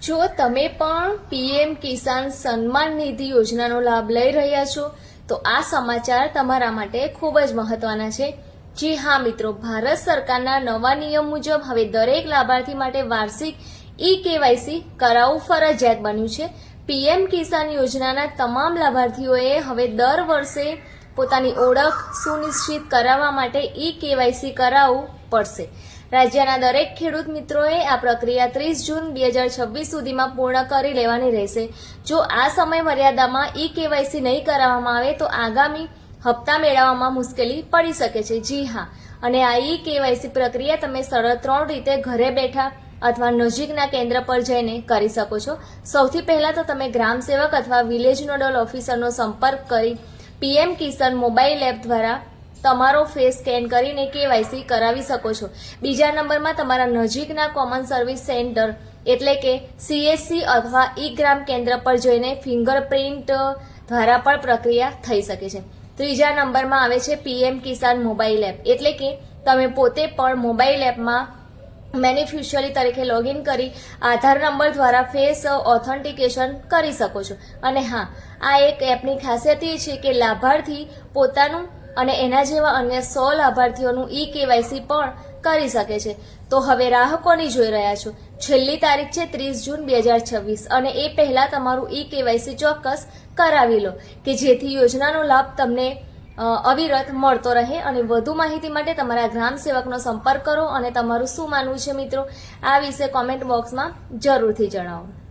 જો તમે પણ પીએમ કિસાન સન્માન નિધિ યોજનાનો લાભ લઈ રહ્યા છો તો આ સમાચાર તમારા માટે ખૂબ જ મહત્વના છે। જી હા મિત્રો, ભારત સરકારના નવા નિયમ મુજબ હવે દરેક લાભાર્થી માટે વાર્ષિક કેવાયસી કરાવવું ફરજિયાત બન્યું છે। પીએમ કિસાન યોજનાના તમામ લાભાર્થીઓએ હવે દર વર્ષે પોતાની ઓળખ સુનિશ્ચિત કરાવવા માટે કેવાયસી કરાવવું પડશે। રાજ્યના દરેક ખેડૂત મિત્રોએ આ પ્રક્રિયા 30 જૂન 2026 સુધીમાં પૂર્ણ કરી લેવાની રહેશે। જો આ સમય મર્યાદામાં કેવાયસી નહીં કરાવવામાં આવે તો આગામી હપ્તા મેળવવામાં મુશ્કેલી પડી શકે છે। જી હા, અને આ કેવાયસી પ્રક્રિયા તમે સરળ 3 રીતે ઘરે બેઠા અથવા નજીકના કેન્દ્ર પર જઈને કરી શકો છો। સૌથી પહેલા તો તમે ગ્રામ સેવક અથવા વિલેજ નોડલ ઓફિસરનો સંપર્ક કરી પીએમ કિસાન મોબાઈલ એપ દ્વારા તમારો ફેસ સ્કેન કરીને કેવાયસી કરાવી શકો છો। બીજા નંબરમાં તમારા નજીકના કોમન સર્વિસ સેન્ટર એટલે કે સીએસસી અથવા ગ્રામ કેન્દ્ર પર જઈને ફિંગરપ્રિન્ટ દ્વારા પણ પ્રક્રિયા થઈ શકે છે। ત્રીજા નંબરમાં આવે છે પીએમ કિસાન મોબાઈલ એપ, એટલે કે તમે પોતે પણ મોબાઈલ એપમાં બેનિફિશિયરી તરીકે લોગિન કરી આધાર નંબર દ્વારા ફેસ ઓથેન્ટિકેશન કરી શકો છો। અને હા, આ એક એપની ખાસિયત એ છે કે લાભાર્થી પોતાનું અને એના જેવા અન્ય 100 લાભાર્થીઓનું કેવાયસી પણ કરી શકે છે। તો હવે રાહ કોની જોઈ રહ્યા છો? છેલ્લી તારીખ છે 30 જૂન 2026 અને એ પહેલા તમારું કેવાયસી ચોક્કસ કરાવી લો કે જેથી યોજનાનો લાભ તમને અવિરત મળતો રહે। અને વધુ માહિતી માટે તમારા ગ્રામ સેવકનો સંપર્ક કરો અને તમારું શું માનવું છે મિત્રો આ વિશે કોમેન્ટ બોક્સમાં જરૂરથી જણાવો।